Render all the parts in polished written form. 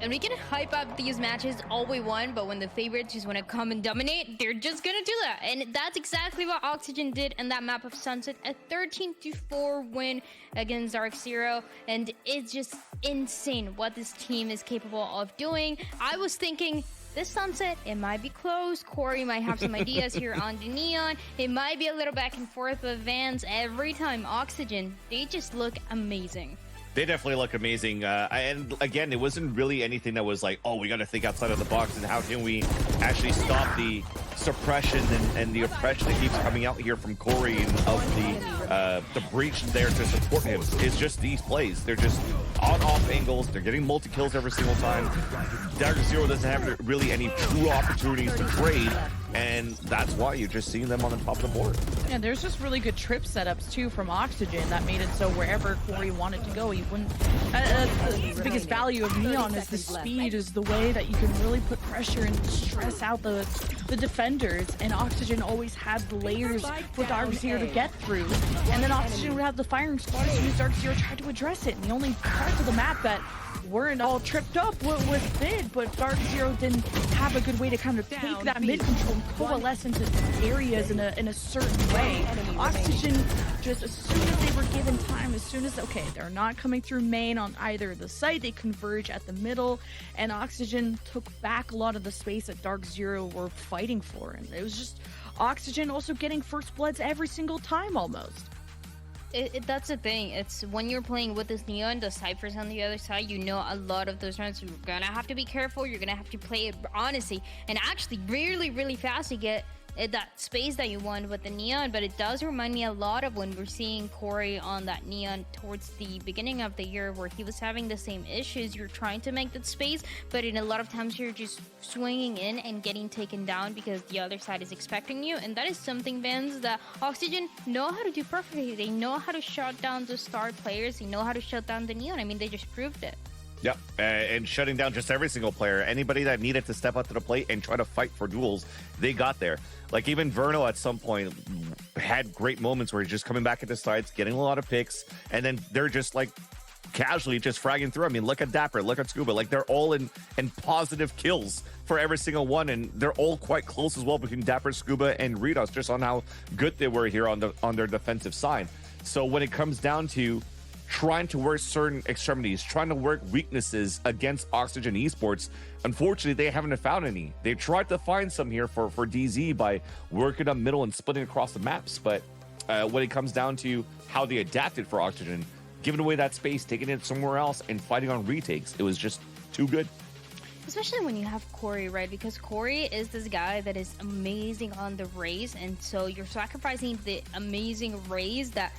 And we can hype up these matches all we want, but when the favorites just want to come and dominate, they're just gonna do that. And that's exactly what Oxygen did in that map of Sunset, a 13-4 win against Dark Zero. And it's just insane what this team is capable of doing. I was thinking, this Sunset, it might be close. Corey might have some ideas here on the Neon. It might be a little back and forth with Vans. Every time Oxygen, they just look amazing. They definitely look amazing. And again, it wasn't really anything that was like, oh, we got to think outside of the box and how can we actually stop the suppression and the oppression that keeps coming out here from Corey and of the breach there to support him. It's just these plays. They're just on-off angles. They're getting multi-kills every single time. Dark Zero doesn't have really any true opportunities to trade. And that's why you're just seeing them on the top of the board. Yeah, there's just really good trip setups too from Oxygen that made it so wherever Corey wanted to go, he wouldn't. The biggest value of Neon is the speed, is the way that you can really put pressure and stress out the defenders. And Oxygen always had the layers for Dark Zero to get through. And then Oxygen would have the firing squad as soon as Dark Zero tried to address it. And the only parts of the map that weren't all tripped up was mid, but Dark Zero didn't have a good way to kind of take that mid control and coalesce into areas in a certain way. Oxygen, just as soon as they were given time, as soon as, okay, they're not coming through main on either the site, they converge at the middle, and Oxygen took back a lot of the space that Dark Zero were fighting for. And it was just Oxygen also getting first bloods every single time almost. That's the thing. It's when you're playing with this Neon, the Cyphers on the other side, you know a lot of those rounds you're gonna have to be careful. You're gonna have to play it honestly and actually really fast to get that space that you want with the Neon. But it does remind me a lot of when we're seeing Corey on that Neon towards the beginning of the year, where he was having the same issues. You're trying to make that space, but in a lot of times you're just swinging in and getting taken down because the other side is expecting you. And that is something, Vans, that Oxygen know how to do perfectly. They know how to shut down the star players. They know how to shut down the Neon. I mean, they just proved it. Yep, and shutting down just every single player. Anybody that needed to step up to the plate and try to fight for duels, they got there. Like even Verno at some point had great moments where he's just coming back at the sides, getting a lot of picks, and then they're just like casually just fragging through. I mean, look at Dapper, look at Scuba. Like they're all in positive kills for every single one, and they're all quite close as well between Dapper, Scuba, and Ritos, just on how good they were here on their defensive side. So when it comes down to trying to work certain extremities, trying to work weaknesses against Oxygen Esports, unfortunately, they haven't found any. They tried to find some here for DZ by working up middle and splitting across the maps, but when it comes down to how they adapted for Oxygen, giving away that space, taking it somewhere else, and fighting on retakes, it was just too good. Especially when you have Corey, right? Because Corey is this guy that is amazing on the raise, and so you're sacrificing the amazing raise that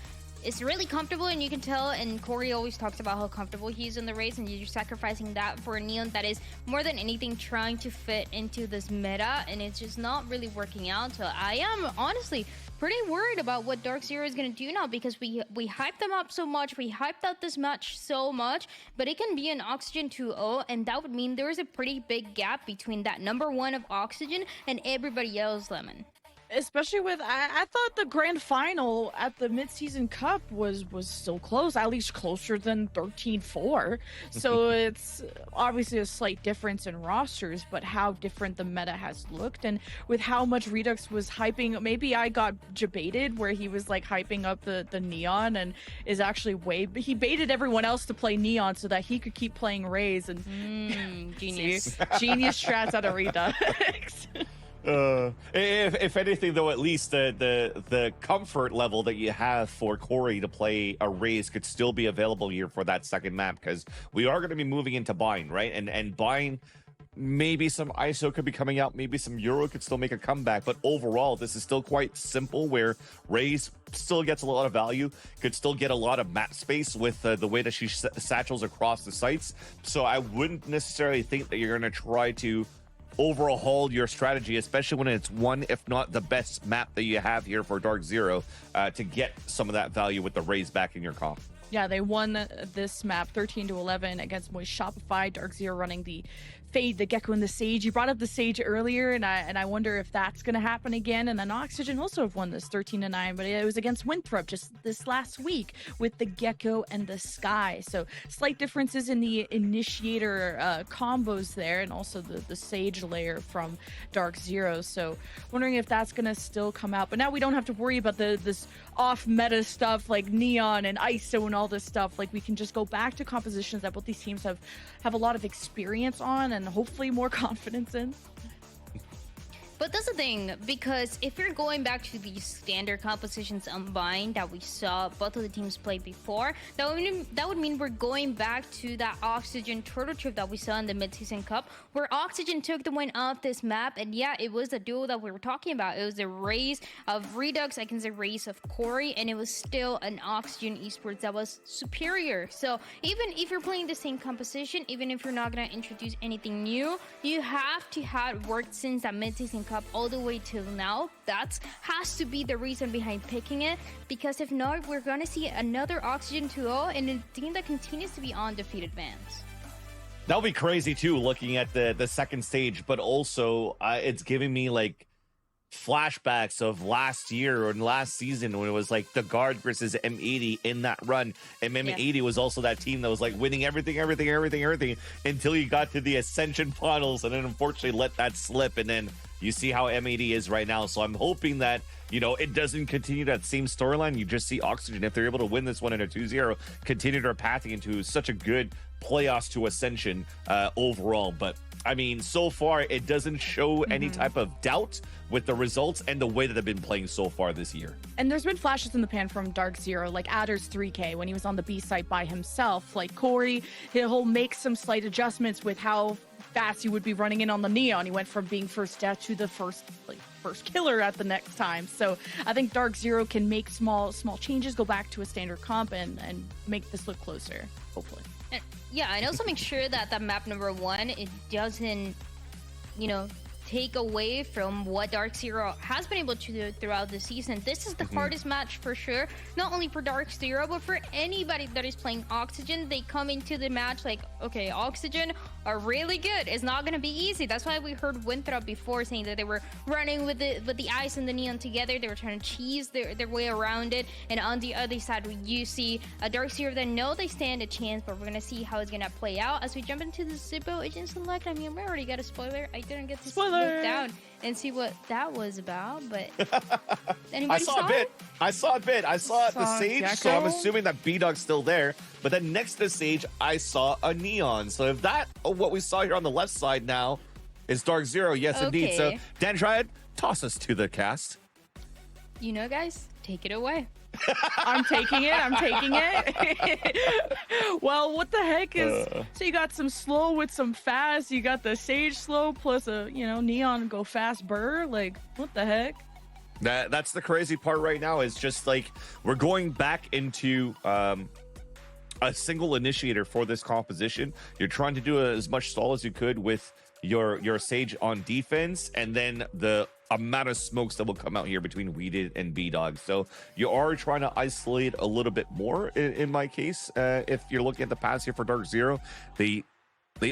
it's really comfortable, and you can tell, and Corey always talks about how comfortable he is in the race, and you're sacrificing that for a Neon that is more than anything trying to fit into this meta, and it's just not really working out. So I am honestly pretty worried about what Dark Zero is going to do now, because we hyped them up so much, we hyped out this match so much, but it can be an Oxygen 2-0, and that would mean there is a pretty big gap between that number one of Oxygen and everybody else, Lemon. Especially with, I thought the grand final at the mid-season cup was so close, at least closer than 13-4. So it's obviously a slight difference in rosters, but how different the meta has looked, and with how much Redux was hyping, maybe I got debated where he was like hyping up the Neon, and is actually he baited everyone else to play Neon so that he could keep playing Raze, and genius. Genius strats out of Redux. If anything, though, at least the comfort level that you have for Corey to play a Raze could still be available here for that second map, because we are going to be moving into Bind, right? And Bind, maybe some ISO could be coming out, maybe some Euro could still make a comeback, but overall, this is still quite simple, where Raze still gets a lot of value, could still get a lot of map space with the way that she satchels across the sites. So I wouldn't necessarily think that you're going to try to overhaul your strategy, especially when it's one, if not the best map that you have here for Dark Zero, to get some of that value with the Raze back in your comp. Yeah, they won this map 13-11 against Moist Shopify. Dark Zero running the fade the Gecko and the Sage. You brought up the Sage earlier, and I wonder if that's going to happen again. And then Oxygen also have won this 13-9, but it was against Winthrop just this last week with the Gecko and the Sky. So slight differences in the initiator combos there, and also the Sage layer from Dark Zero. So wondering if that's going to still come out. But now we don't have to worry about this off-meta stuff like Neon and ISO and all this stuff. Like, we can just go back to compositions that both these teams have a lot of experience on and hopefully more confidence in. But that's the thing, because if you're going back to the standard compositions unbind that we saw both of the teams play before, that would mean we're going back to that Oxygen turtle trip that we saw in the mid-season cup, where Oxygen took the win off this map. And yeah, it was a duo that we were talking about. It was the race of Redux against the race of Corey, and it was still an Oxygen Esports that was superior. So even if you're playing the same composition, even if you're not going to introduce anything new, you have to have worked since that mid-season cup all the way till now. That has to be the reason behind picking it, because if not, we're gonna see another Oxygen 2-0 and a team that continues to be undefeated Vans. That would be crazy too, looking at the second stage, but also it's giving me like flashbacks of last year or last season when it was like the Guard versus M80 in that run, and M80 was also that team that was like winning everything until you got to the Ascension finals, and then unfortunately let that slip, and then you see how M80 is right now. So I'm hoping that, you know, it doesn't continue that same storyline. You just see Oxygen, if they're able to win this one in a 2-0, continue their pathing into such a good playoffs to Ascension overall. But I mean, so far, it doesn't show any type of doubt with the results and the way that they've been playing so far this year. And there's been flashes in the pan from Dark Zero, like Adder's 3K when he was on the B site by himself. Like Corey, he'll make some slight adjustments with how fast he would be running in on the Neon. He went from being first death to the first killer at the next time. So I think Dark Zero can make small changes, go back to a standard comp, and make this look closer, hopefully. Yeah, and also make sure that that map number 1, it doesn't, you know, take away from what Dark Zero has been able to do throughout the season. This is the hardest match for sure, not only for Dark Zero, but for anybody that is playing Oxygen. They come into the match like, okay, Oxygen are really good. It's not going to be easy. That's why we heard Winthrop before saying that they were running with the ice and the neon together. They were trying to cheese their way around it. And on the other side, you see a Dark Zero that know they stand a chance, but we're going to see how it's going to play out as we jump into the Zippo Agent Select. I mean, we already got a spoiler. I didn't get to look down and see what that was about, but anybody saw it? I saw a bit. I saw the Sage, Gecko? so I'm assuming that B-Dog's still there. But then next to the Sage, I saw a Neon. So if that, what we saw here on the left side now, is Dark Zero, yes, indeed. So Dan Triad, toss us to the cast. You know, guys, take it away. I'm taking it. Well, what the heck is... So you got some slow with some fast. You got the Sage slow plus a, you know, Neon go fast burr. Like, what the heck? That's the crazy part right now, is just like we're going back into a single initiator for this composition. You're trying to do as much stall as you could with your Sage on defense, and then the amount of smokes that will come out here between Weeded and B-Dog. So you are trying to isolate a little bit more in my case. If you're looking at the pass here for Dark Zero, they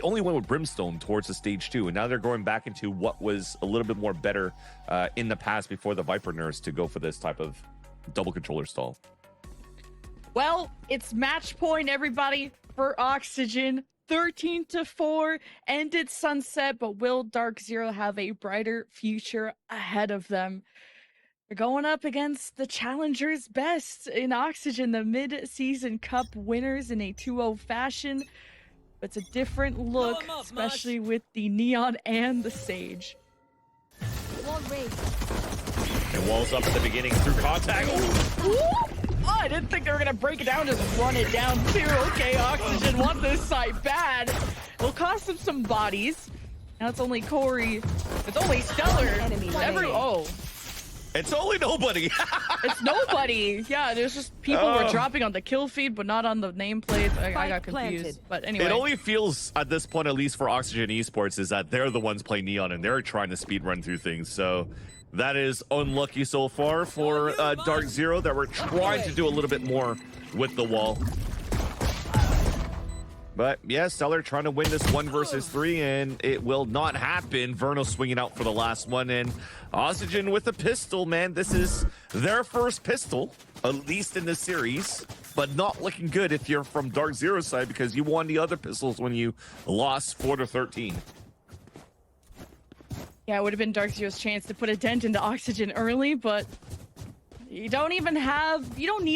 only went with Brimstone towards the stage 2, and now they're going back into what was a little bit more better in the past before the Viper nerfs to go for this type of double controller stall. Well, it's match point, everybody, for Oxygen. 13-4, ended sunset, but will Dark Zero have a brighter future ahead of them? They're going up against the Challengers best in Oxygen, the mid-season cup winners in a 2-0 fashion. It's a different look, especially with the Neon and the Sage. And walls up at the beginning through contact. Ooh. Oh, I didn't think they were going to break it down, just run it down too. Okay, Oxygen want this side bad. It'll cost them some bodies. Now it's only Corey. It's only Stellar. It's only nobody. It's nobody. Yeah, there's just people were dropping on the kill feed, but not on the nameplates. I got confused. But anyway. It only feels, at this point, at least for Oxygen Esports, is that they're the ones playing Neon and they're trying to speed run through things. So that is unlucky so far for Dark Zero, that we're trying to do a little bit more with the wall. But yeah, Stellar trying to win this 1 versus 3, and it will not happen. Verno swinging out for the last one, and Oxygen with a pistol, man. This is their first pistol, at least in this series, but not looking good if you're from Dark Zero's side because you won the other pistols when you lost 4-13. Yeah, it would have been Dark Zero's chance to put a dent into Oxygen early, but you don't need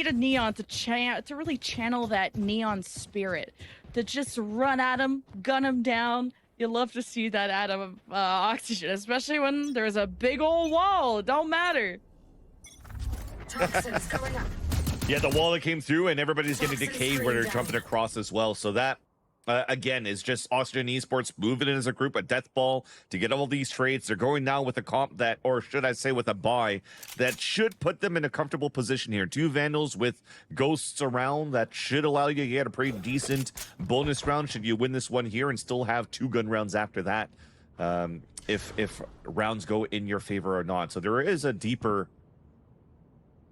a Neon to really channel that Neon spirit. To just run at him, gun him down. You love to see that out of Oxygen, especially when there's a big old wall. It don't matter. Toxins coming up. Yeah, the wall that came through, and everybody's getting decayed where they're jumping across as well. So that, again, is just Austrian Esports moving in as a group, a death ball to get all these trades. They're going now with a comp that, or should I say with a buy, that should put them in a comfortable position here. 2 Vandals with ghosts around that should allow you to get a pretty decent bonus round should you win this one here and still have 2 gun rounds after that, if rounds go in your favor or not. So there is a deeper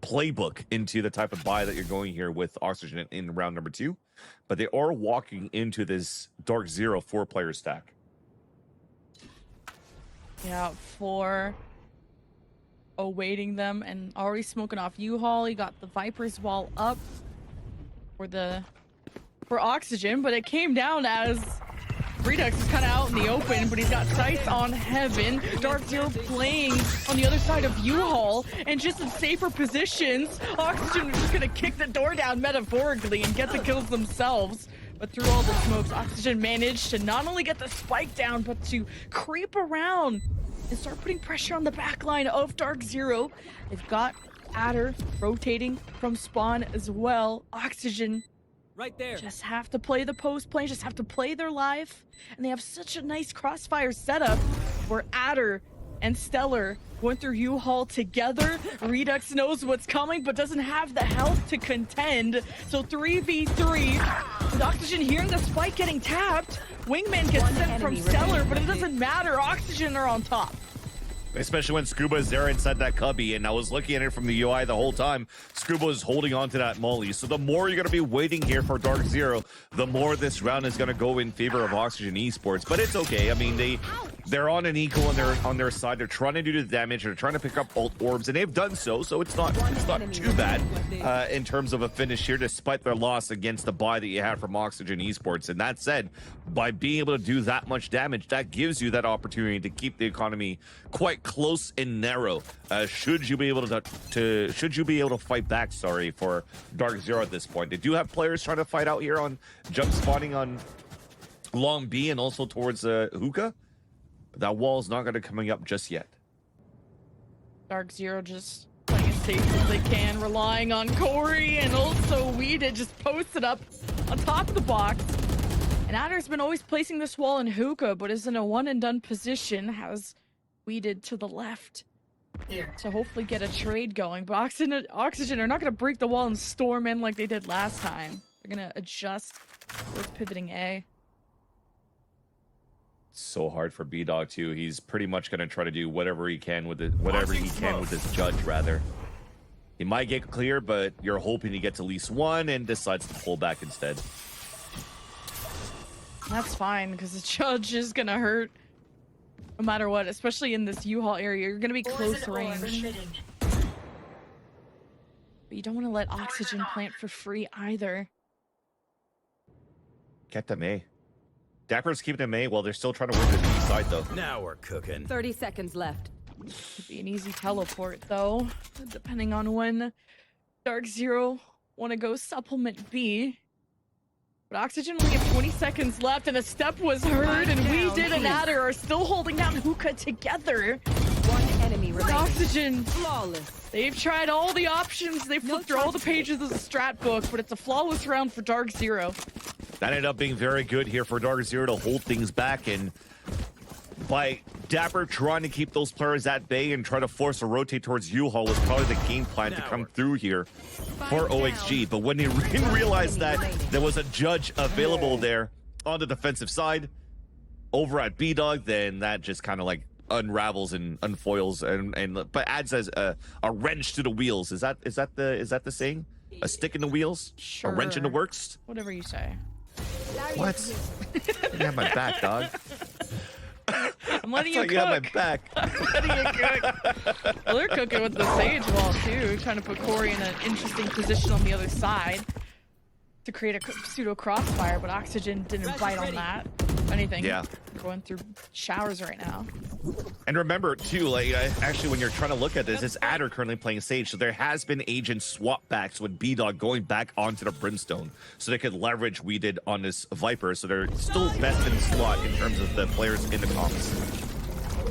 playbook into the type of buy that you're going here with Oxygen in round number 2, but they are walking into this Dark Zero 4-player stack. Yeah, 4 awaiting them and already smoking off U-Haul. He got the Viper's wall up for Oxygen, but it came down as Redux is kind of out in the open, but he's got sights on Heaven. Dark Zero playing on the other side of U-Haul, and just in safer positions. Oxygen was just going to kick the door down metaphorically and get the kills themselves. But through all the smokes, Oxygen managed to not only get the spike down, but to creep around and start putting pressure on the backline of Dark Zero. They've got Adder rotating from spawn as well. Oxygen right there. Just have to play the post play, just have to play their life. And they have such a nice crossfire setup where Adder and Stellar went through U-Haul together. Redux knows what's coming, but doesn't have the health to contend. So 3v3 with Oxygen hearing the spike getting tapped. Wingman gets sent from Stellar, but it doesn't matter. Oxygen are on top. Especially when Scuba is there inside that cubby, and I was looking at it from the UI the whole time. Scuba is holding on to that molly. So the more you're going to be waiting here for Dark Zero, the more this round is going to go in favor of Oxygen Esports. But it's okay. I mean, they're on an equal on their side. They're trying to do the damage. They're trying to pick up ult orbs, and they've done so. So it's not too bad in terms of a finish here, despite their loss against the buy that you had from Oxygen Esports. And that said, by being able to do that much damage, that gives you that opportunity to keep the economy quite close and narrow. Should you be able to fight back, sorry, for Dark Zero at this point. They do have players trying to fight out here on jump spawning on Long B and also towards Hookah. That wall is not going to coming up just yet. Dark Zero just playing as safe as they can, relying on Corey, and also Weeded just posted up on top of the box. And Adder's been always placing this wall in Hookah, but is in a one and done position, has Weeded to the left. Here. To hopefully get a trade going. But Oxygen are not going to break the wall and storm in like they did last time. They're going to adjust with pivoting A. So hard for B-Dog too. He's pretty much going to try to do whatever he can with his judge, rather. He might get clear, but you're hoping he gets at least one and decides to pull back instead. That's fine, because the judge is going to hurt no matter what, especially in this U-Haul area. You're going to be close range. But you don't want to let Oxygen plant for free either. Get them A. Dapper's keeping them A while they're still trying to work the B side, though. Now we're cooking. 30 seconds left. Could be an easy teleport, though, depending on when Dark Zero want to go supplement B. But Oxygen only have 20 seconds left, and a step was heard, and Weeded and Adder are still holding down Hookah together. One enemy With remaining. Oxygen, Flawless. they've tried all the options. They've flipped through all the pages of the strat book, but it's a flawless round for Dark Zero. That ended up being very good here for Dark Zero to hold things back, and by Dapper trying to keep those players at bay and try to force a rotate towards U-Haul was probably the game plan to come through here for OXG. But when they didn't realize that there was a judge available there on the defensive side over at B-Dog, then that just kind of like unravels and unfoils but adds as a wrench to the wheels. Is that the saying? A stick in the wheels? Sure. A wrench in the works? Whatever you say. What? You have my back, dog. I'm letting I you thought you had my cook. back. Letting you cook. Well, they're cooking with the Sage Wall too, trying to put Corey in an interesting position on the other side to create a pseudo crossfire, but Oxygen didn't bite on that. If anything, Yeah. Going through showers right now. And remember, too, like actually, when you're trying to look at this, it's Adder currently playing Sage, so there has been agent swap backs with B-Dog going back onto the Brimstone, so they could leverage we did on this Viper, so they're still best in slot in terms of the players in the comps.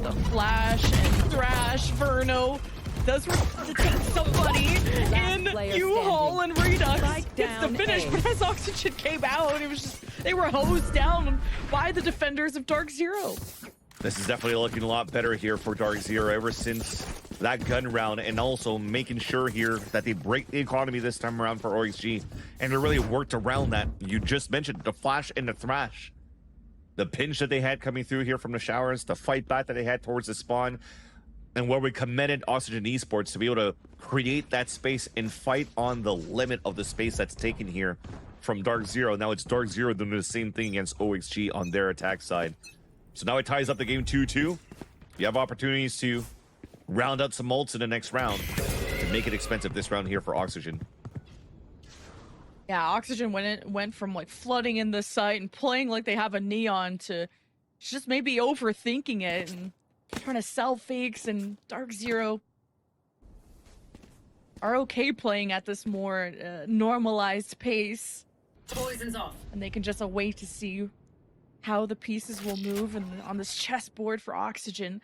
The Flash and Thrash, Verno does take somebody in U-Haul and Redux gets the finish, but as Oxygen came out, it was just they were hosed down by the defenders of Dark Zero. This is definitely looking a lot better here for Dark Zero ever since that gun round, and also making sure here that they break the economy this time around for OXG, and they really worked around that. You just mentioned the Flash and the Thrash. The pinch that they had coming through here from the showers, the fight back that they had towards the spawn, and where we commended Oxygen Esports to be able to create that space and fight on the limit of the space that's taken here from Dark Zero. Now it's Dark Zero doing the same thing against OXG on their attack side. So now it ties up the game 2-2. You have opportunities to round out some ults in the next round to make it expensive this round here for Oxygen. Yeah, Oxygen went from like flooding in the site and playing like they have a neon to just maybe overthinking it and trying to sell fakes, and Dark Zero are okay playing at this more normalized pace. Poison's off. And they can just wait to see how the pieces will move and on this chessboard for Oxygen,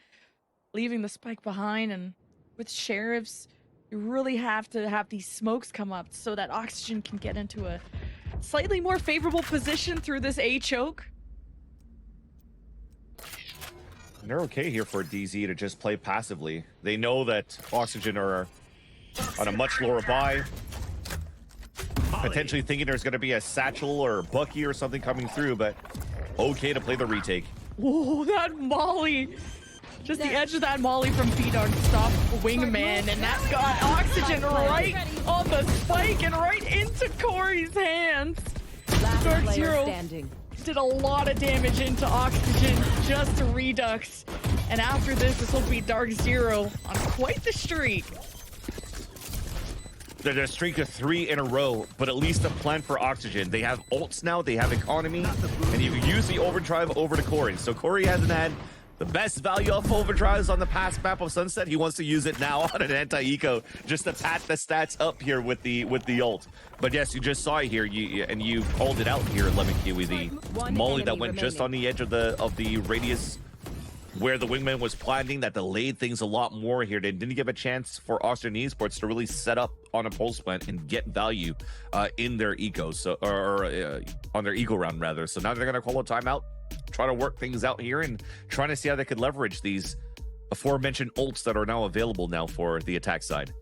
leaving the spike behind. And with Sheriffs, you really have to have these smokes come up so that Oxygen can get into a slightly more favorable position through this A choke. And they're okay here for DZ to just play passively. They know that Oxygen are on a much lower buy, potentially thinking there's going to be a Satchel or Bucky or something coming through, but okay to play the retake. Whoa, that Molly! Just the edge of that Molly from B-Dog to stop Wingman, and that got Oxygen right on the spike and right into Corey's hands. Dark Zero did a lot of damage into Oxygen just to Redux, and after this will be Dark Zero on quite the streak. They're a streak of 3 in a row, but at least a plan for Oxygen. They have ults now, they have economy, and you can use the overdrive over to Corey. So Corey hasn't had the best value of overdrives on the past map of Sunset. He wants to use it now on an anti-eco just to pat the stats up here with the ult. But yes, you just saw it here, and you called it out here, Lemon Kiwi, the Molly that went just on the edge of the radius where the Wingman was planting, that delayed things a lot more here. They didn't give a chance for Oxygen Esports to really set up on a pulse plant and get value in their eco, so or on their eco round rather. So now they're gonna call a timeout, try to work things out here, and trying to see how they could leverage these aforementioned ults that are now available now for the attack side.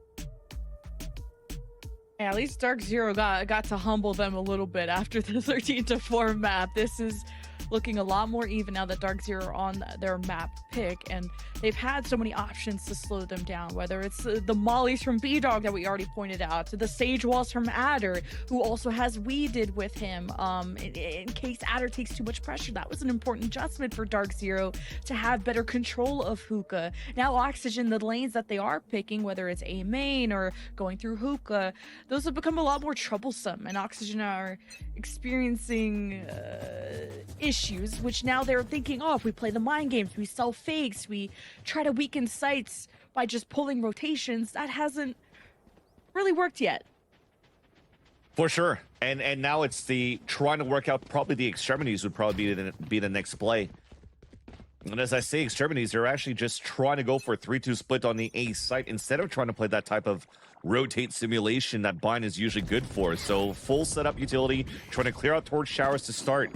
Yeah, at least Dark Zero got to humble them a little bit after the 13-4 map. This is looking a lot more even now that Dark Zero are on their map pick, and they've had so many options to slow them down, whether it's the mollies from B-Dog that we already pointed out, to the Sage Walls from Adder, who also has weeded with him in case Adder takes too much pressure. That was an important adjustment for Dark Zero to have better control of Hookah. Now Oxygen, the lanes that they are picking, whether it's A main or going through Hookah, those have become a lot more troublesome, and Oxygen are experiencing issues, which now they're thinking, oh, if we play the mind games, we sell fakes, we try to weaken sites by just pulling rotations, that hasn't really worked yet. For sure. And now it's the trying to work out, probably the extremities would probably be the next play. And as I say extremities, they're actually just trying to go for a 3-2 split on the A site instead of trying to play that type of rotate simulation that Bind is usually good for. So full setup utility, trying to clear out towards showers to start,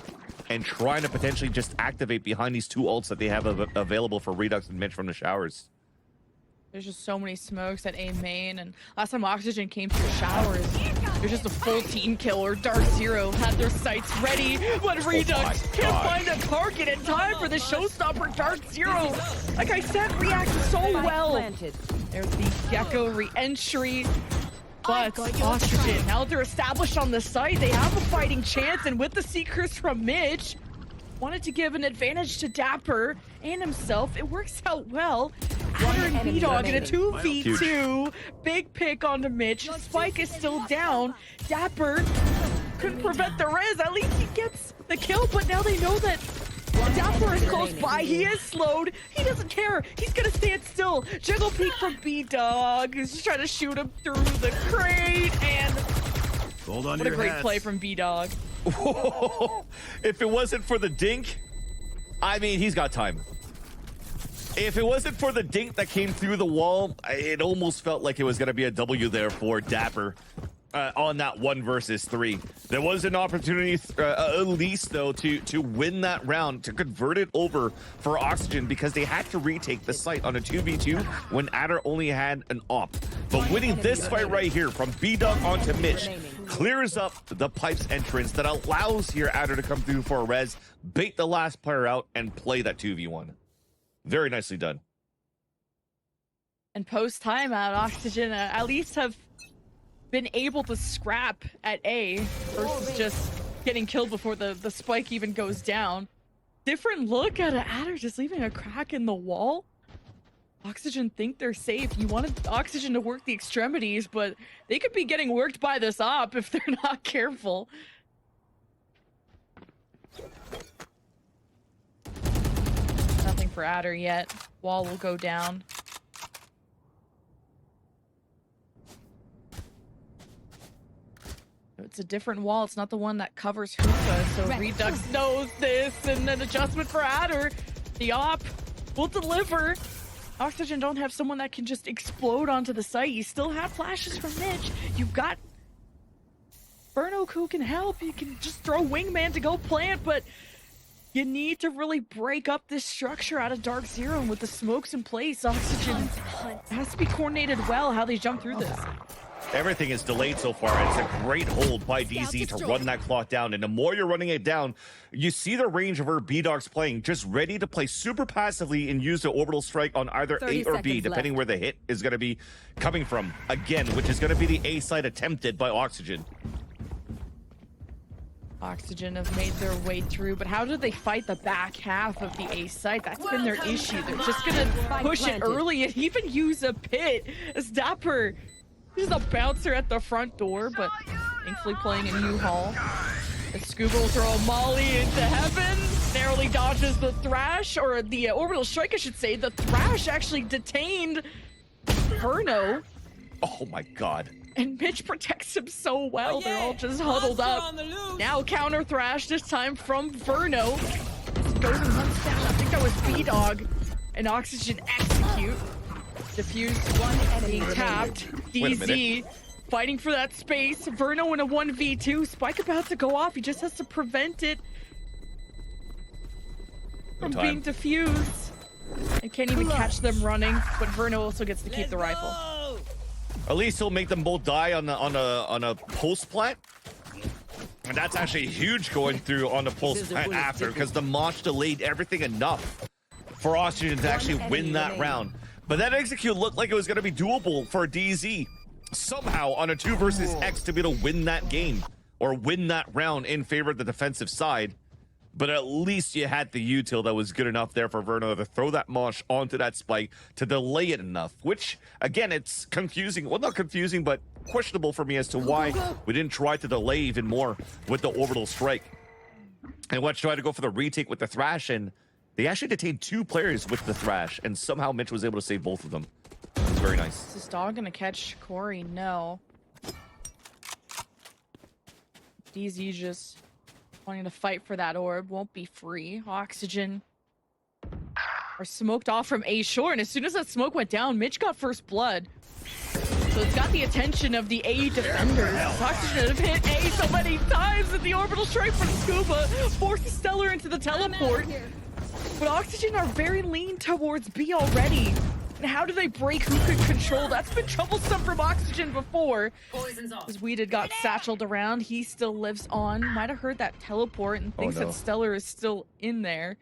and trying to potentially just activate behind these two ults that they have available for Redux and Mitch from the showers. There's just so many smokes at A main, and last time Oxygen came through showers, there's just a full team killer. Dark Zero had their sights ready, but Redux can't find a target in time for the showstopper. Dark Zero, like I said, reacts so well. There's the Gecko re-entry. But Oxygen, now that they're established on the site, they have a fighting chance, and with the Seekers from Mitch, wanted to give an advantage to Dapper and himself. It works out well. Adder and B-Dog in a 2v2. Big pick onto Mitch. Spike is still down. Dapper couldn't prevent the res. At least he gets the kill, but now they know that Dapper is close by. He is slowed. He doesn't care. He's gonna stand still. Jiggle peek from B-Dog. He's just trying to shoot him through the crate, and what a great play from B-Dog. If it wasn't for the dink, I mean, he's got time. If it wasn't for the dink that came through the wall, it almost felt like it was going to be a W there for Dapper on that 1 versus 3. There was an opportunity, at least, though, to win that round, to convert it over for Oxygen, because they had to retake the site on a 2v2 when Adder only had an op. But winning this fight right here from B-Dog onto Mitch clears up the Pipes entrance that allows here Adder to come through for a res, bait the last player out, and play that 2v1. Very nicely done. And post timeout, Oxygen at least have been able to scrap at A versus just getting killed before the spike even goes down. Different look at Adder just leaving a crack in the wall. Oxygen think they're safe. You wanted Oxygen to work the extremities, but they could be getting worked by this op if they're not careful. Nothing for Adder yet. Wall will go down. It's a different wall. It's not the one that covers Hookah, so Redux knows this, and an adjustment for Adder. The op will deliver. Oxygen don't have someone that can just explode onto the site. You still have flashes from Mitch. You've got Verno who can help. You can just throw Wingman to go plant, but you need to really break up this structure out of Dark Zero, and with the smokes in place, Oxygen has to be coordinated well how they jump through this. Everything is delayed so far. It's a great hold by DZ to run that clock down. And the more you're running it down, you see the range of where B-Dog's playing, just ready to play super passively and use the orbital strike on either A or B, depending where the hit is going to be coming from. Again, which is going to be the A side attempted by Oxygen. Oxygen have made their way through, but how do they fight the back half of the A site? That's been their issue. They're just going to push it early and even use a pit as Dapper. He's a bouncer at the front door, but thankfully playing in U-Haul. Scuba will throw a molly into heaven. Narrowly dodges the thrash, or the orbital strike, I should say. The thrash actually detained Verno. Oh my god. And Mitch protects him so well. They're all just huddled up. Now counter thrash, this time from Verno. Goes and runs down. I think that was B-Dog. And Oxygen execute. Diffuse, one enemy tapped. DZ fighting for that space. Verno in a 1v2. Spike about to go off. He just has to prevent it from being diffused. And can't even catch them running. But Verno also gets to keep the rifle. At least he'll make them both die on a post plant. And that's actually huge going through on the post plant after, because the Mosh delayed everything enough for Oxygen to actually win that round. But that execute looked like it was going to be doable for DZ somehow on a 2 versus X to be able to win that game or win that round in favor of the defensive side. But at least you had the util that was good enough there for Verno to throw that Mosh onto that spike to delay it enough, which again, it's confusing. Well, not confusing, but questionable for me as to why we didn't try to delay even more with the orbital strike. And let's try to go for the retake with the thrash, and they actually detained 2 players with the thrash, and somehow Mitch was able to save both of them. It was very nice. Is this dog gonna catch Corey? No. DZ just wanting to fight for that orb. Won't be free. Oxygen are smoked off from A shore, and as soon as that smoke went down, Mitch got first blood. So it's got the attention of the A defenders. Oxygen have hit A so many times that the orbital strike from Scuba forces Stellar into the teleport. But Oxygen are very lean towards B already. And how do they break who could control? That's been troublesome from Oxygen before. As Weeded got satcheled around, he still lives on. Might have heard that teleport and thinks that Stellar is still in there.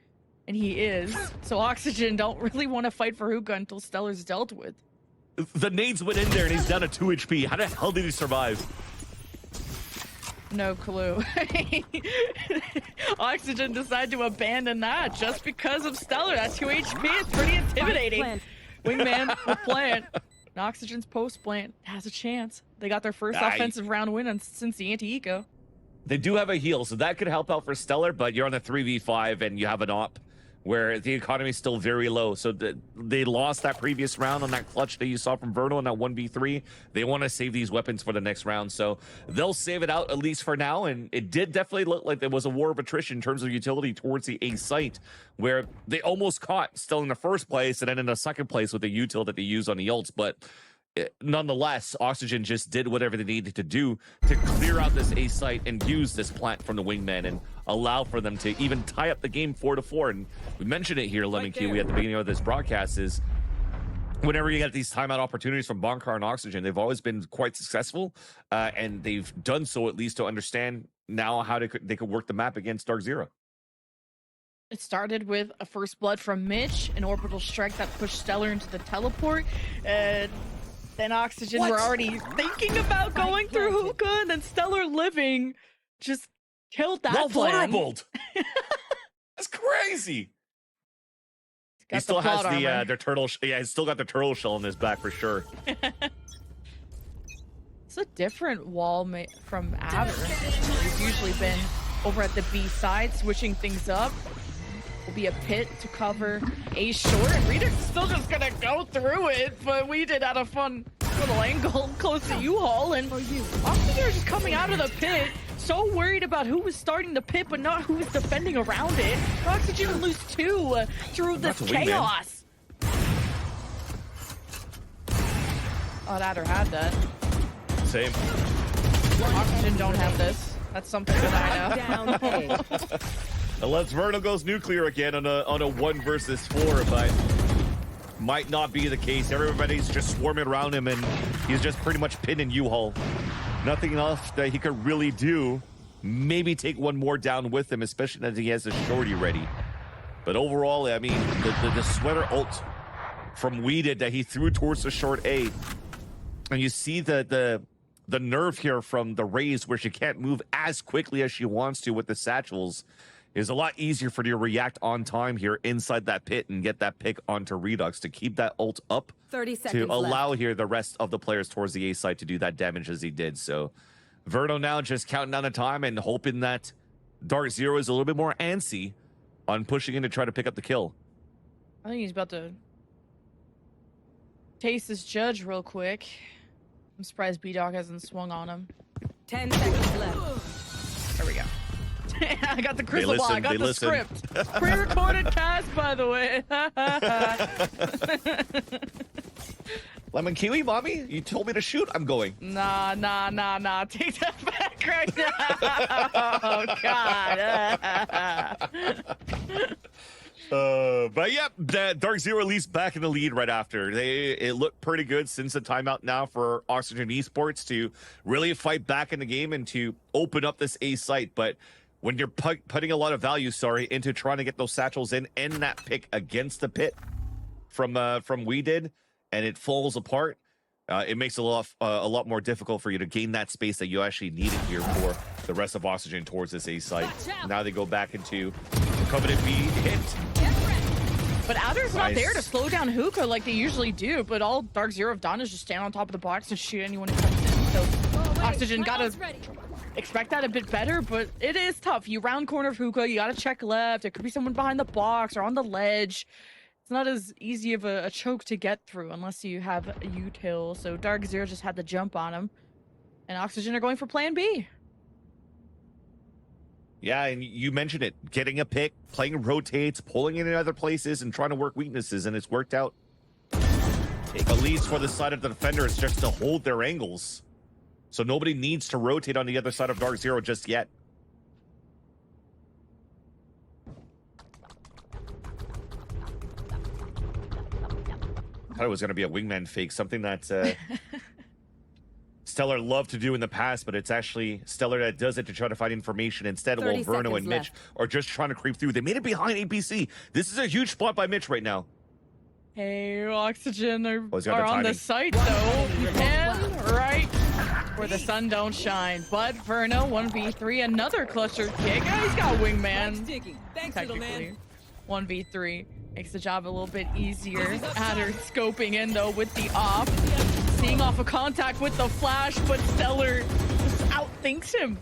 And he is. So Oxygen don't really want to fight for Hookah until Stellar's dealt with. The nades went in there and he's down to 2 HP. How the hell did he survive? No clue. Oxygen decided to abandon that just because of Stellar. That 2 HP is pretty intimidating. Wingman with plant. And Oxygen's post plant has a chance. They got their first offensive round win since the anti-eco. They do have a heal, so that could help out for Stellar, but you're on the 3v5 and you have an op where the economy is still very low. So they lost that previous round on that clutch that you saw from Vernal in that 1v3. They want to save these weapons for the next round, so they'll save it out at least for now. And it did definitely look like there was a war of attrition in terms of utility towards the A site, where they almost caught still in the first place and then in the second place with the util that they used on the ults. But nonetheless, Oxygen just did whatever they needed to do to clear out this A site and use this plant from the wingman and allow for them to even tie up the game 4-4. And we mentioned it here, Lemon Kiwi, at the beginning of this broadcast, is whenever you get these timeout opportunities from Bonkar and Oxygen, they've always been quite successful, and they've done so at least to understand now how they could work the map against Dark Zero. It started with a first blood from Mitch, an orbital strike that pushed Stellar into the teleport. Then Oxygen were already thinking about going through Hookah, and then Stellar living just killed that plan. Vulnerable. That's crazy. He still has their turtle. Yeah, he's still got the turtle shell in his back for sure. It's a different wall from Aver. He's usually been over at the B side, switching things up. Will be a pit to cover A short. Redux still just gonna go through it, but we did had a fun little angle close to U-Haul, and Oxygen is just coming out of the pit, so worried about who was starting the pit, but not who was defending around it. Oxygen lose 2 through this chaos. Oh, that or had that. Same. Oxygen don't have this. That's something that I know. Unless Vernal goes nuclear again on a 1 versus 4, but might not be the case. Everybody's just swarming around him, and he's just pretty much pinning U-Haul. Nothing else that he could really do. Maybe take one more down with him, especially as he has the shorty ready. But overall, I mean, the sweater ult from Weeded that he threw towards the short A, and you see the nerve here from the Raze, where she can't move as quickly as she wants to with the satchels, is a lot easier for you to react on time here inside that pit and get that pick onto Redux to keep that ult up 30 seconds to allow left. here the rest of the players towards the A side to do that damage as he did. So Verno now just counting down the time and hoping that Dark Zero is a little bit more antsy on pushing in to try to pick up the kill. I think he's about to taste his judge real quick. I'm surprised B-Dog hasn't swung on him. 10 seconds left. There we go. I got the crystal ball. I got the listen. script. Pre-recorded cast, by the way. Lemon Kiwi, mommy, you told me to shoot. I'm going. Nah. Take that back right now. Oh, God. But yeah, Dark Zero at least back in the lead right after. It looked pretty good since the timeout now for Oxygen Esports to really fight back in the game and to open up this A site. But when you're putting a lot of value, into trying to get those satchels in and that pick against the pit from We Did, and it falls apart, it makes it a lot more difficult for you to gain that space that you actually needed here for the rest of Oxygen towards this A site. Now they go back into Covenant B hit. But Outer's not there to slow down Hookah like they usually do, but all Dark Zero have done is just stand on top of the box and shoot anyone who comes in. So Oxygen gotta expect that a bit better, but it is tough. You round corner of Hookah, you gotta check left. There could be someone behind the box or on the ledge. It's not as easy of a choke to get through unless you have a util. So Dark Zero just had the jump on him. And Oxygen are going for plan B. Yeah, and you mentioned it. Getting a pick, playing rotates, pulling in other places, and trying to work weaknesses, and it's worked out. The leads for the side of the defender is just to hold their angles. So nobody needs to rotate on the other side of Dark Zero just yet. I thought it was going to be a wingman fake, something that Stellar loved to do in the past, but it's actually Stellar that does it to try to find information instead, while Verno and Mitch are just trying to creep through. They made it behind APC. This is a huge spot by Mitch right now. Hey, Oxygen are, Oh, he's got the on the timing. site though, and right where the sun don't shine. But Verno 1v3, another cluster kick. Oh, he's got wingman. Thanks, little Technically, man. 1v3 makes the job a little bit easier. Adder scoping in though with the off, seeing off a contact with the flash, but Stellar just outthinks him.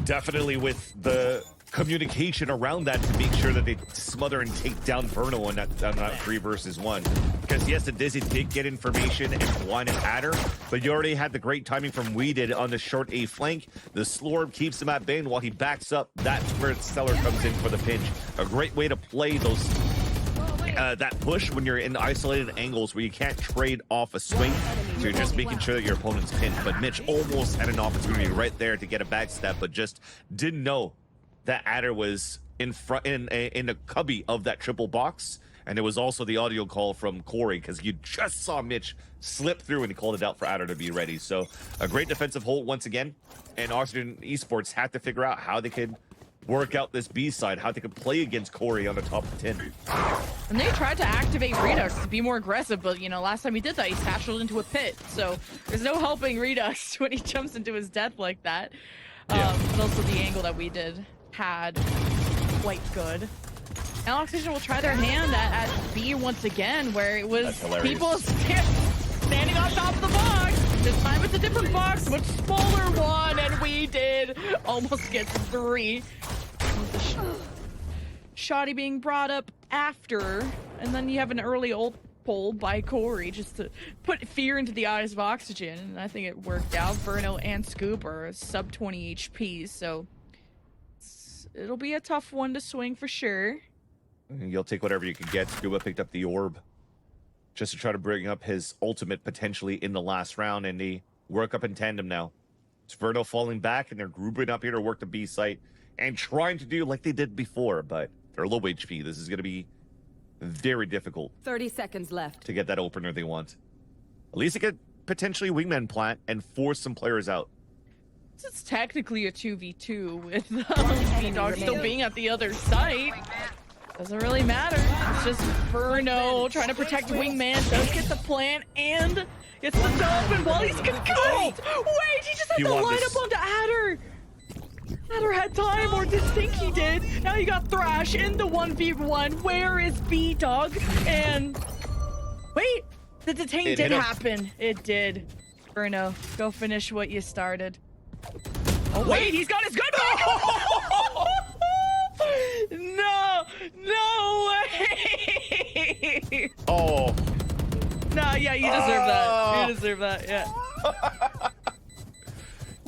Definitely with the communication around that to make sure that they smother and take down Verno on that 3 versus 1. Because yes, the Dizzy did get information and blind and Adder, but you already had the great timing from Weeded on the short A flank. The Slorb keeps him at bay, and while he backs up, that's where Stellar comes in for the pinch. A great way to play those that push when you're in isolated angles where you can't trade off a swing, so you're just making sure that your opponent's pinned. But Mitch almost had an opportunity right there to get a backstep, but just didn't know that Adder was in front in the cubby of that triple box. And it was also the audio call from Corey, because you just saw Mitch slip through and he called it out for Adder to be ready. So a great defensive hold once again, and Oxygen Esports had to figure out how they could work out this B side, how they could play against Corey on the top of 10. And they tried to activate Redux to be more aggressive, but you know, last time he did that, he satcheled into a pit. So there's no helping Redux when he jumps into his death like that. Yeah. But also the angle that we had quite good. And Oxygen will try their hand at B once again, where it was people standing on top of the box. This time it's a different box, much smaller one, and we did almost get 3. Shoddy being brought up after, and then you have an early ult pull by Corey just to put fear into the eyes of Oxygen, and I think it worked out. Verno and Scoop are sub 20 HP, so it'll be a tough one to swing for sure. You'll take whatever you can get. Scuba picked up the orb just to try to bring up his ultimate potentially in the last round, and they work up in tandem now. It's Verno falling back, and they're grouping up here to work the B site and trying to do like they did before, but they're low HP. This is going to be very difficult 30 seconds left. to get that opener they want. At least they could potentially wingman plant and force some players out. It's technically a 2v2 with B-Dog still being at the other site. Doesn't really matter. It's just Verno trying to protect Wingman, does get the plant and gets the dump, and while he's concussed! Wait, he just had to line up onto Adder! Adder had time, or didn't think he did. Now you got Thrash in the 1v1. Where is B-Dog? And wait, the detain did happen. It did. Verno, go finish what you started. Oh wait, he's got his gun back! No way! Oh. Nah, yeah, you deserve that. You deserve that, yeah.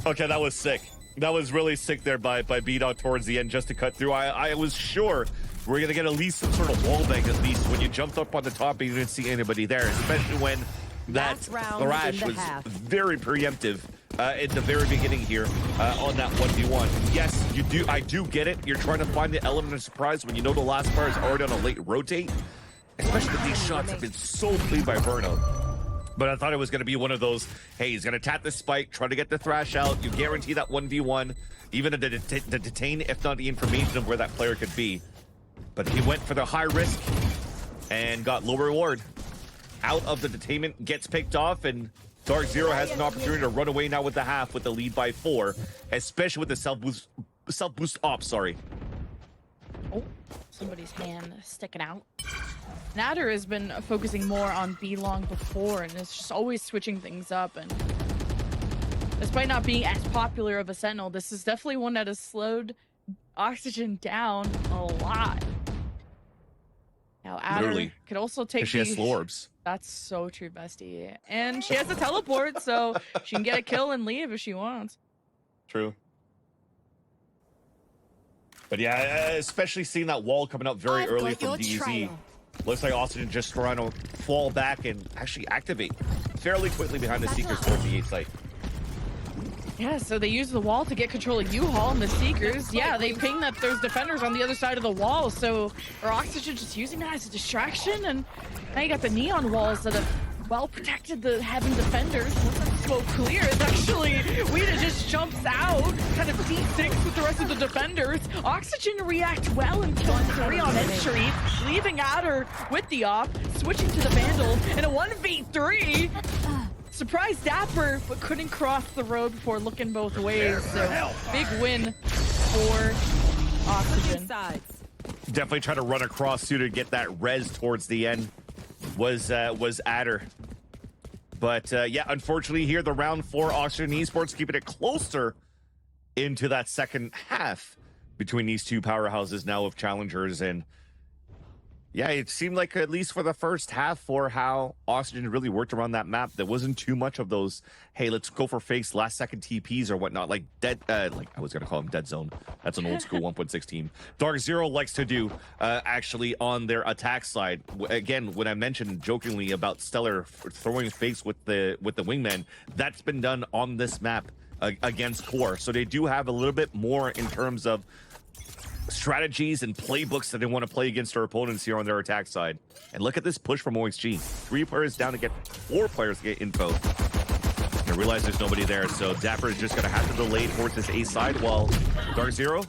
Okay, that was sick. That was really sick there by B-Dog towards the end just to cut through. I was sure we're going to get at least some sort of wall bang, at least when you jumped up on the top and you didn't see anybody there, especially when that Thrash was very preemptive in the very beginning here on that 1v1. Yes, you do. I do get it. You're trying to find the element of surprise when you know the last player is already on a late rotate, especially if these shots have been so clean by Verno. But I thought it was going to be one of those, hey, he's going to tap the spike, try to get the Thrash out. You guarantee that 1v1, even the detain, if not the information of where that player could be. But he went for the high risk and got low reward. Out of the detainment, gets picked off, and Dark Zero has an opportunity to run away now with the half with the lead by 4, especially with the self-boost op, sorry. Oh, somebody's hand sticking out. Nader has been focusing more on B-Long before, and it's just always switching things up. And despite not being as popular of a Sentinel, this is definitely one that has slowed Oxygen down a lot. Now, Adder could also take she has Slorbs. That's so true, bestie. And she has a teleport, so she can get a kill and leave if she wants. True. But yeah, especially seeing that wall coming up very early from DZ. Looks like Oxygen just trying to fall back and actually activate fairly quickly behind the Seekers towards the A site. Yeah, so they use the wall to get control of U-Haul and the Seekers. Yeah, they ping that there's defenders on the other side of the wall, so Oxygen just using that as a distraction, and now you got the neon walls that have well protected the heaven defenders. Looks like smoke clears. Actually, Weeda just jumps out, kind of D6 with the rest of the defenders. Oxygen react well and kill 3 on entry, leaving Adder with the op, switching to the Vandal in a 1v3. Surprised Dapper, but couldn't cross the road before looking both ways. So big win for Oxygen. Definitely trying to run across to get that res towards the end was Adder. But yeah, unfortunately here, the round 4 Austrian Esports keeping it closer into that second half between these two powerhouses now of Challengers. And yeah, it seemed like, at least for the first half, for how Oxygen really worked around that map, there wasn't too much of those, hey, let's go for fakes, last second TPs or whatnot, like dead, like I was gonna call them Dead Zone. That's an old school 1.6 team. Dark Zero likes to do actually on their attack side. Again, when I mentioned jokingly about Stellar throwing fakes with the wingman, that's been done on this map against Core. So they do have a little bit more in terms of strategies and playbooks that they want to play against their opponents here on their attack side. And look at this push from OXG. 3 players down to get 4 players to get info. I realize there's nobody there, so Dapper is just going to have to delay towards this A side while Dark Zero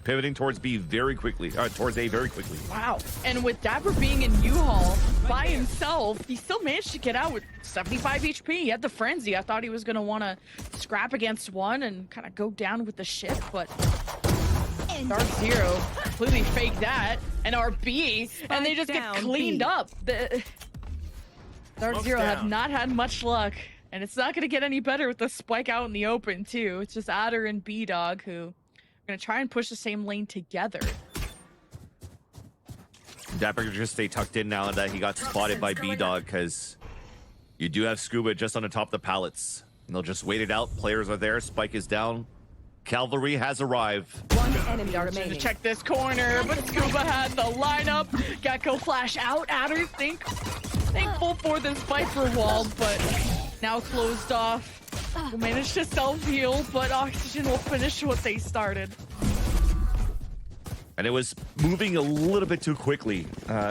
pivoting towards B very quickly, towards A very quickly. Wow. And with Dapper being in U-Haul by himself, he still managed to get out with 75 HP. He had the frenzy. I thought he was going to want to scrap against one and kind of go down with the ship, but Dark Zero completely faked that, and RB, and they just get cleaned up. The Dark Zero have not had much luck, and it's not going to get any better with the spike out in the open, too. It's just Adder and B-Dog who are going to try and push the same lane together. Dapper can just stay tucked in now that he got spotted by B-Dog, because you do have Scuba just on the top of the pallets. And they'll just wait it out. Players are there. Spike is down. Cavalry has arrived. One enemy remaining. To check this corner, but Scuba had the lineup. Gecko flash out. Adder thankful for this Viper wall, but now closed off. Will manage to self-heal, but Oxygen will finish what they started. And it was moving a little bit too quickly,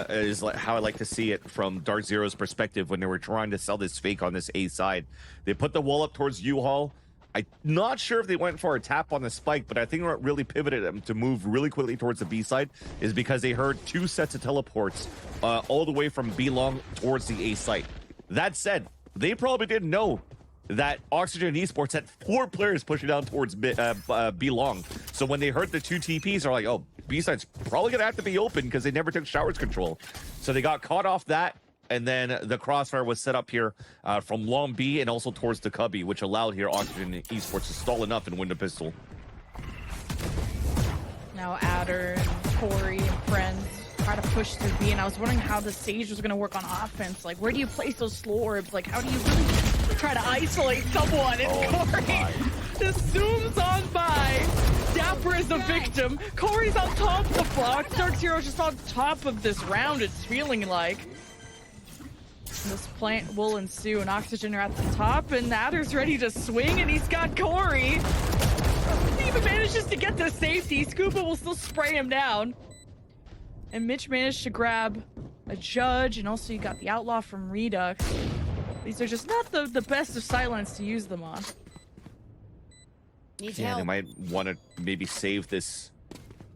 is how I like to see it from Dark Zero's perspective when they were trying to sell this fake on this A side. They put the wall up towards U-Haul. I'm not sure if they went for a tap on the spike, but I think what really pivoted them to move really quickly towards the B side is because they heard 2 sets of teleports all the way from B long towards the A site. That said, they probably didn't know that Oxygen Esports had 4 players pushing down towards B long. So when they heard the 2 TPs, they're like, oh, B side's probably gonna have to be open because they never took showers control. So they got caught off that. And then the crossfire was set up here from long B and also towards the cubby, which allowed here Oxygen Esports to stall enough and win the pistol. Now Adder and Corey and friends try to push through B, and I was wondering how the Sage was going to work on offense. Like, where do you place those slow orbs? Like, how do you really try to isolate someone? And Corey just zooms on by. Dapper is the victim. Corey's on top of the box. Dark Zero's just on top of this round, it's feeling like. This plant will ensue, and Oxygen are at the top, and Adder's ready to swing, and he's got Corey. He even manages to get to safety. Scuba will still spray him down. And Mitch managed to grab a Judge, and also you got the Outlaw from Redux. These are just not the best of silence to use them on. Yeah, they might want to maybe save this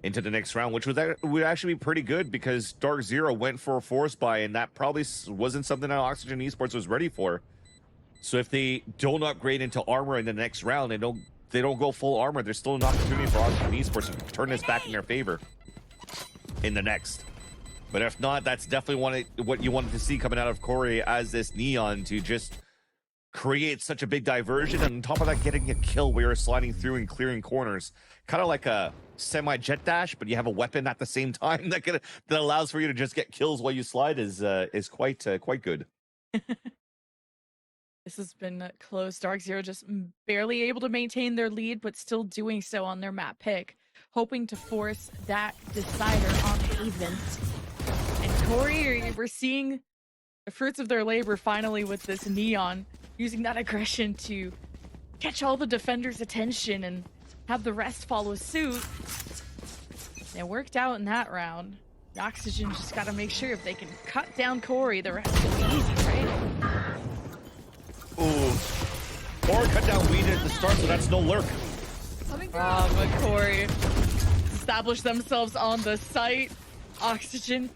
into the next round, which would actually be pretty good because Dark Zero went for a force buy, and that probably wasn't something that Oxygen Esports was ready for. So if they don't upgrade into armor in the next round and they don't go full armor, there's still an opportunity for Oxygen Esports to turn this back in their favor in the next. But if not, that's definitely what you wanted to see coming out of Corey as this Neon, to just create such a big diversion, and on top of that, getting a kill where you're sliding through and clearing corners. Kind of like a semi-jet dash, but you have a weapon at the same time that allows for you to just get kills while you slide is quite good. This has been close. Dark Zero just barely able to maintain their lead, but still doing so on their map pick, hoping to force that decider on Pavement. And Corey, we're seeing the fruits of their labor finally with this Neon, using that aggression to catch all the defenders' attention and have the rest follow suit. It worked out in that round. The Oxygen just got to make sure if they can cut down Corey, the rest will be easy, right? Ooh. Or cut down weed at the start, so that's no lurk. But Corey established themselves on the site. Oxygen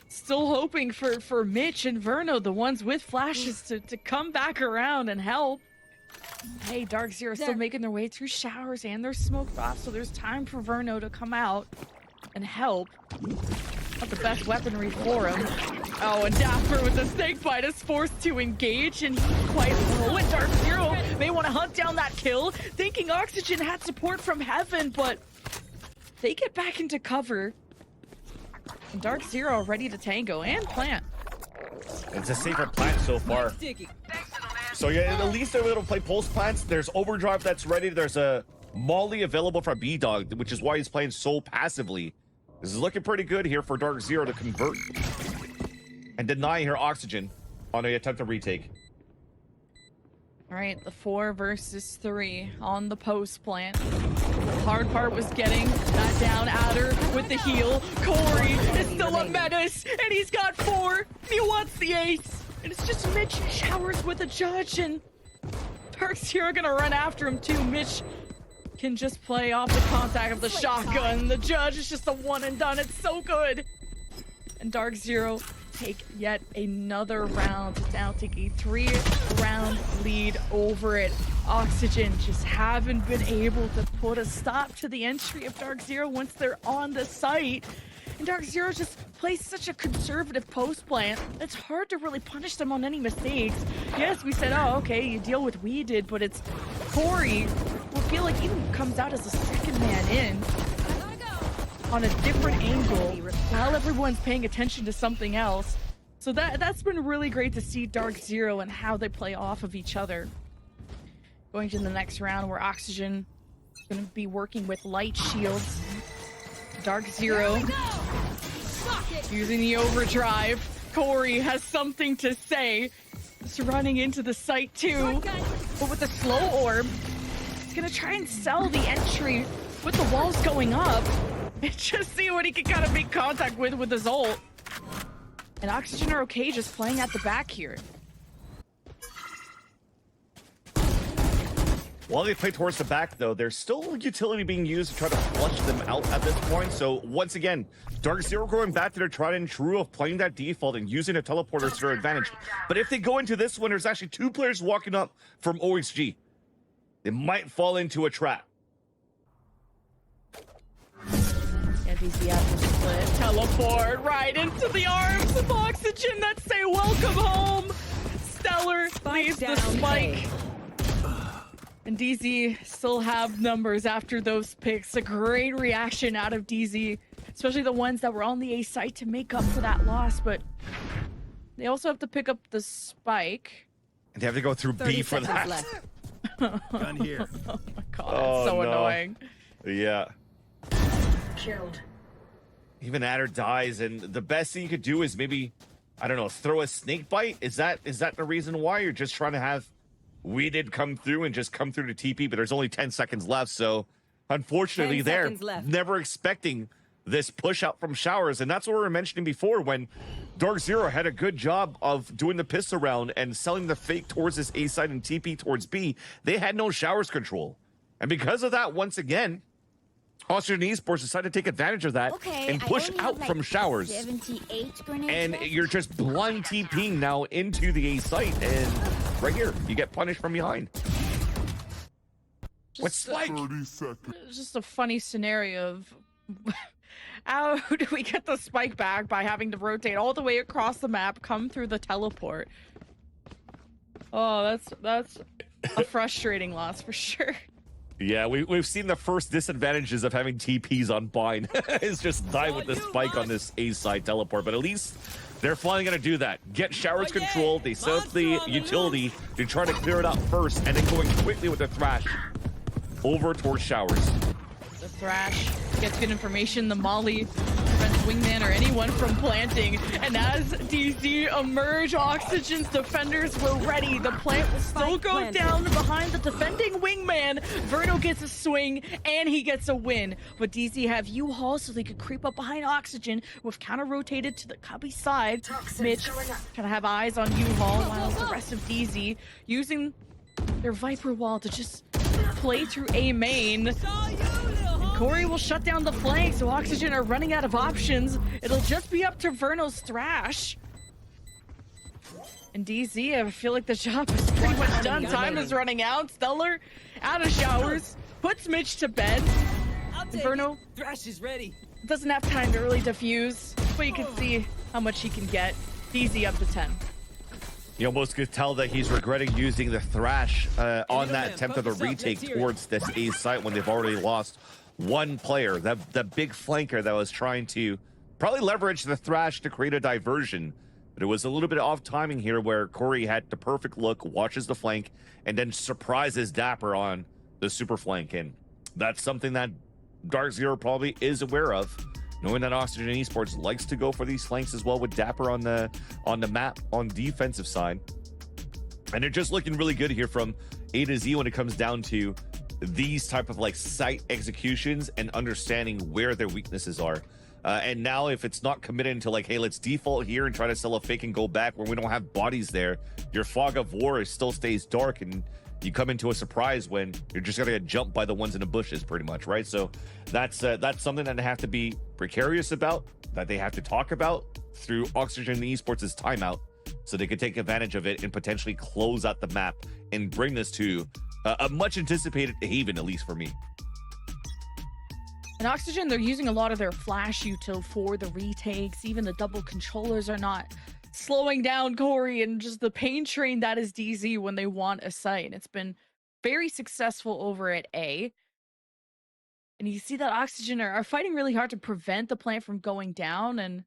still hoping for Mitch and Verno, the ones with flashes, to come back around and help. Hey, Dark Zero still making their way through showers and they're smoked off, so there's time for Verno to come out and help. Not the best weaponry for him. Oh, and Dapper with the snake bite is forced to engage, and he's quite low. And Dark Zero may want to hunt down that kill, thinking Oxygen had support from heaven, but they get back into cover. And Dark Zero ready to tango and plant. It's a safer plant so far. So yeah, at least they're able to play post plants. There's overdrive that's ready. There's a molly available for B-Dog, which is why he's playing so passively. This is looking pretty good here for Dark Zero to convert and deny her Oxygen on an attempt to retake. All right, the 4 versus 3 on the post plant. The hard part was getting that down adder with the heal. Corey is still a menace, and he's got 4. He wants the ace, and it's just Mitch in showers with a judge, and Dark Zero gonna run after him too. Mitch can just play off the contact of the shotgun. The judge is just a one and done. It's so good. And Dark Zero take yet another round to now take a 3-round lead over it. Oxygen just haven't been able to put a stop to the entry of Dark Zero once they're on the site. And Dark Zero just plays such a conservative post plant. It's hard to really punish them on any mistakes. Yes, we said, oh, okay, you deal with we did, but it's Corey who feel like even comes out as a second man in on a different angle while everyone's paying attention to something else. So that's been really great to see Dark Zero and how they play off of each other. Going to the next round where Oxygen is going to be working with light shields. Dark Zero using the overdrive. Corey has something to say. Just running into the site too. But with the slow orb, he's going to try and sell the entry with the walls going up. And just see what he can kind of make contact with his ult. And Oxygen are okay just playing at the back here. While they play towards the back, though, there's still utility being used to try to flush them out at this point. So once again, Dark Zero going back to their tried and true of playing that default and using a teleporter to their advantage. But if they go into this one, there's actually 2 players walking up from OXG. They might fall into a trap. VCT after split. Teleport right into the arms of Oxygen that say welcome home. Stellar leaves the spike. And DZ still have numbers after those picks. A great reaction out of DZ, especially the ones that were on the A site to make up for that loss. But they also have to pick up the spike. And they have to go through B for that. Done here. Oh my god, it's so annoying. Yeah. Killed. Even Adder dies, and the best thing you could do is maybe, I don't know, throw a snake bite. Is that the reason why you're just trying to have we did come through and just come through to TP? But there's only 10 seconds left, so unfortunately they're never expecting this push out from showers. And that's what we were mentioning before, when Dark Zero had a good job of doing the pistol round and selling the fake towards this A side and TP towards B. They had no showers control, and because of that, once again, Challengers NA Esports decided to take advantage of that and push out from showers. 78 grenades and left. you're just blind TPing now into the A site, and right here, you get punished from behind. What's Spike? 30 seconds. It's just a funny scenario of how do we get the spike back by having to rotate all the way across the map, come through the teleport. Oh, that's a frustrating loss for sure. Yeah, we've seen the first disadvantages of having TPs on Bind. It's just die with the spike on this A side teleport, but at least they're finally going to do that. Get showers controlled. They set up the utility to try to clear it out first, and then going quickly with the Thrash over towards showers. The Thrash gets good information. The Molly prevents Wingman or anyone from planting. And as DZ emerge, Oxygen's defenders were ready. The plant will still go down behind the defending Wingman. Verno gets a swing and he gets a win. But DZ have U-Haul so they could creep up behind Oxygen with counter-rotated to the Cubby side. Mitch trying to have eyes on U-Haul while the rest of DZ using their Viper wall to just play through A main. And Corey will shut down the flank, so Oxygen are running out of options. It'll just be up to Verno's Thrash. And DZ, I feel like the job is pretty much done. Time is running out. Stellar out of showers, puts Mitch to bed. And Verno Thrash is ready. doesn't have time to really defuse, but you can see how much he can get. DZ up to 10. You almost could tell that he's regretting using the Thrash on that attempt of a retake towards this A site when they've already lost one player. The big flanker that was trying to probably leverage the Thrash to create a diversion. But it was a little bit off timing here where Corey had the perfect look, watches the flank, and then surprises Dapper on the super flank. And that's something that Dark Zero probably is aware of, knowing that Oxygen Esports likes to go for these flanks as well with Dapper on the map on defensive side. And they're just looking really good here from A to Z when it comes down to these type of like site executions and understanding where their weaknesses are. And now if it's not committed into like, hey, let's default here and try to sell a fake and go back where we don't have bodies there, your fog of war still stays dark and you come into a surprise when you're just gonna get jumped by the ones in the bushes pretty much, right? So that's something that they have to be precarious about, that they have to talk about through Oxygen Esports' timeout so they could take advantage of it and potentially close out the map and bring this to a much anticipated haven, at least for me. And Oxygen, they're using a lot of their flash util for the retakes. Even the double controllers are not slowing down Corey and just the pain train that is DZ when they want a site. It's been very successful over at A. And you see that Oxygen are fighting really hard to prevent the plant from going down. And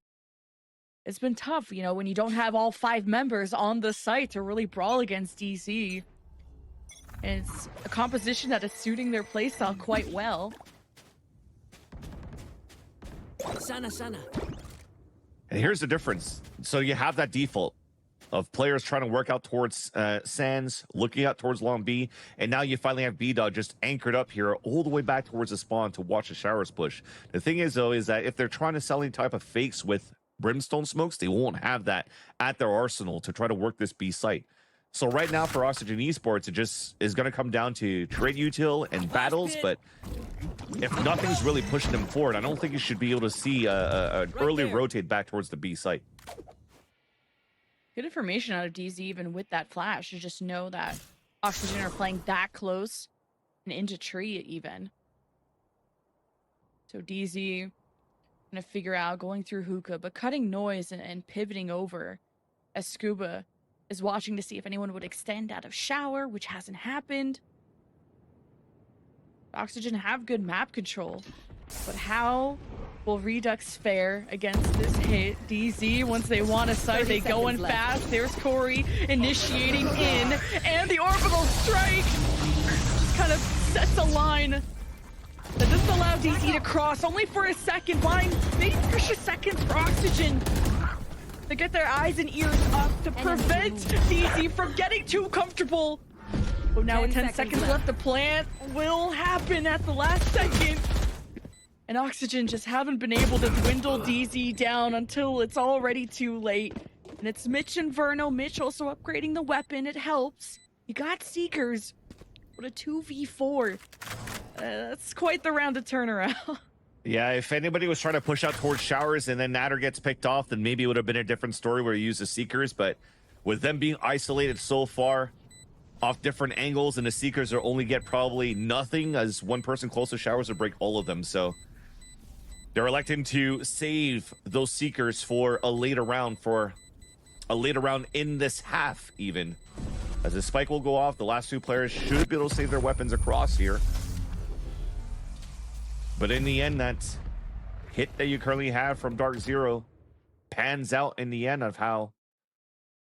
it's been tough, you know, when you don't have all 5 members on the site to really brawl against DZ. And it's a composition that is suiting their playstyle quite well. Sana. And here's the difference. So you have that default of players trying to work out towards Sands, looking out towards Long B, and now you finally have B-Dog just anchored up here all the way back towards the spawn to watch the showers push. The thing is, though, is that if they're trying to sell any type of fakes with brimstone smokes, they won't have that at their arsenal to try to work this B site. So right now for Oxygen Esports, it just is going to come down to trade util and battles, but if nothing's really pushing them forward, I don't think you should be able to see an early rotate back towards the B site. Good information out of DZ even with that flash. You just know that Oxygen are playing that close and into tree even. So DZ gonna figure out going through hookah, but cutting noise and pivoting over as Scuba is watching to see if anyone would extend out of shower, which hasn't happened. Oxygen have good map control, but how will Redux fare against this hit? DZ, once they want a site, they go in fast. There's Corey initiating in, and the orbital strike just kind of sets a line that doesn't allow DZ to cross, only for a second, buying maybe precious seconds for Oxygen to get their eyes and ears up to prevent DZ from getting too comfortable. But now with 10 seconds left, the plant will happen at the last second. And Oxygen just haven't been able to dwindle DZ down until it's already too late. And it's Mitch and Verno. Mitch also upgrading the weapon. It helps. You got Seekers. What a 2v4. That's quite the round to turn around. Yeah, if anybody was trying to push out towards showers and then Natter gets picked off, then maybe it would have been a different story where you use the Seekers. But with them being isolated so far off different angles, and the Seekers are only get probably nothing, as one person close to showers will break all of them. So they're electing to save those Seekers for a later round, in this half even. As the spike will go off, the last 2 players should be able to save their weapons across here. But in the end, that hit that you currently have from Dark Zero pans out in the end of how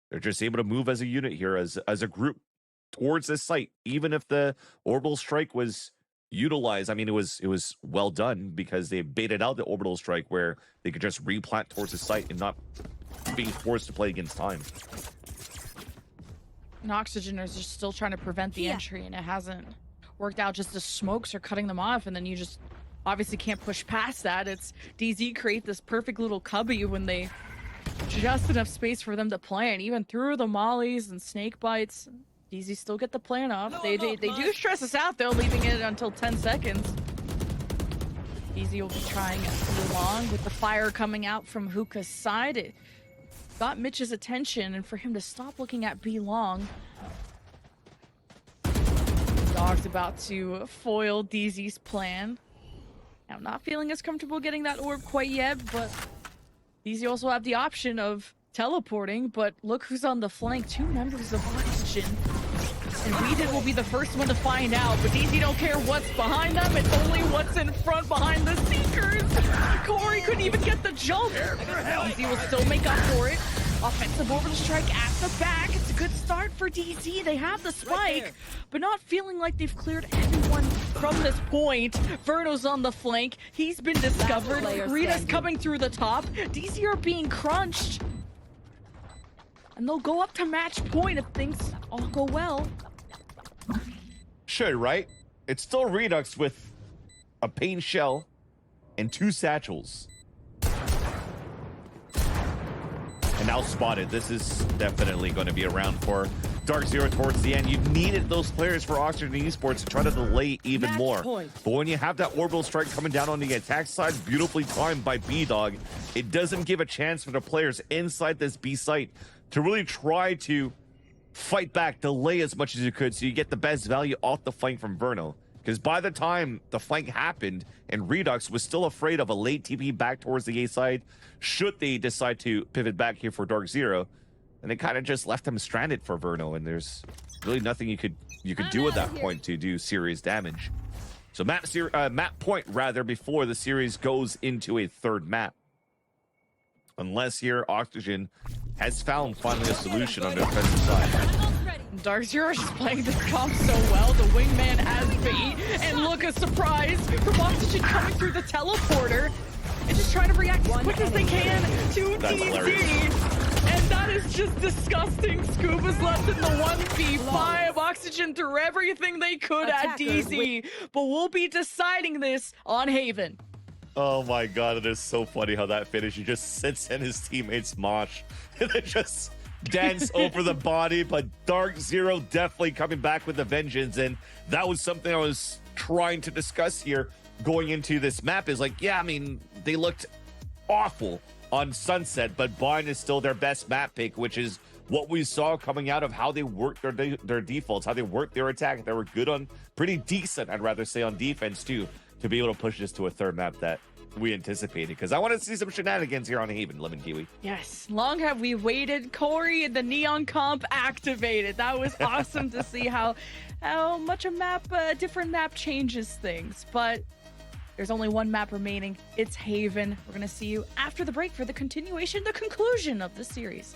they're just able to move as a unit here, as a group towards this site. Even if the orbital strike was utilized, I mean, it was well done because they baited out the orbital strike where they could just replant towards the site and not being forced to play against time. And Oxygen is just still trying to prevent the entry, and it hasn't worked out. Just the smokes are cutting them off, and then you just obviously can't push past that. It's DZ create this perfect little cubby when they just enough space for them to plant, even through the mollies and snake bites. DZ still get the plan off. They do stress us out though, leaving it until 10 seconds. DZ will be trying long with the fire coming out from Hookah's side. It got Mitch's attention, and for him to stop looking at B long. Dog's about to foil DZ's plan. Now, not feeling as comfortable getting that orb quite yet, but DZ also have the option of teleporting, but look who's on the flank. 2 members of Oxygen. And Weeded will be the first one to find out, but DZ don't care what's behind them. It's only what's in front behind the Seekers. Corey couldn't even get the jump. DZ will still make up for it. Offensive over the strike at the back. It's a good start for DZ. They have the spike, but not feeling like they've cleared everyone from this point. Verno's on the flank. He's been discovered. Rita's coming through the top. DZ are being crunched. And they'll go up to match point if things all go well. Should, right? It's still Redux with a pain shell and 2 satchels. And now spotted. This is definitely going to be a round for Dark Zero towards the end. You needed those players for Oxygen Esports to try to delay even more. But when you have that orbital strike coming down on the attack side, beautifully timed by B-Dog, it doesn't give a chance for the players inside this B site to really try to fight back, delay as much as you could so you get the best value off the flank from Verno. Because by the time the flank happened and Redux was still afraid of a late TP back towards the A side, should they decide to pivot back here for Dark Zero, and they kind of just left him stranded for Verno, and there's really nothing you could do at that point to do serious damage. So map point rather before the series goes into a third map. Unless here Oxygen has found finally a solution on the defensive side. Dark Zero just playing this comp so well. The wingman has bait, and look, a surprise from Oxygen coming through the teleporter and just trying to react as quick as they can to DZ. And that is just disgusting. Scuba's left in the 1v5. Oxygen threw everything they could at DZ, but we'll be deciding this on Haven. Oh my god, it is so funny how that finish. He just sits in his teammates mosh and they just dance over the body. But Dark Zero definitely coming back with a vengeance, and that was something I was trying to discuss here going into this map. Is like, yeah, I mean, they looked awful on Sunset, but Bind is still their best map pick, which is what we saw coming out of how they worked their defaults, how they worked their attack. They were good on, pretty decent, I'd rather say, on defense too, to be able to push this to a third map that we anticipated, because I want to see some shenanigans here on Haven. Lemon Kiwi. Yes, long have we waited. Corey and the Neon comp activated. That was awesome to see how much a different map changes things. But there's only one map remaining. It's Haven. We're gonna see you after the break for the continuation, the conclusion of the series.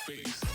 face.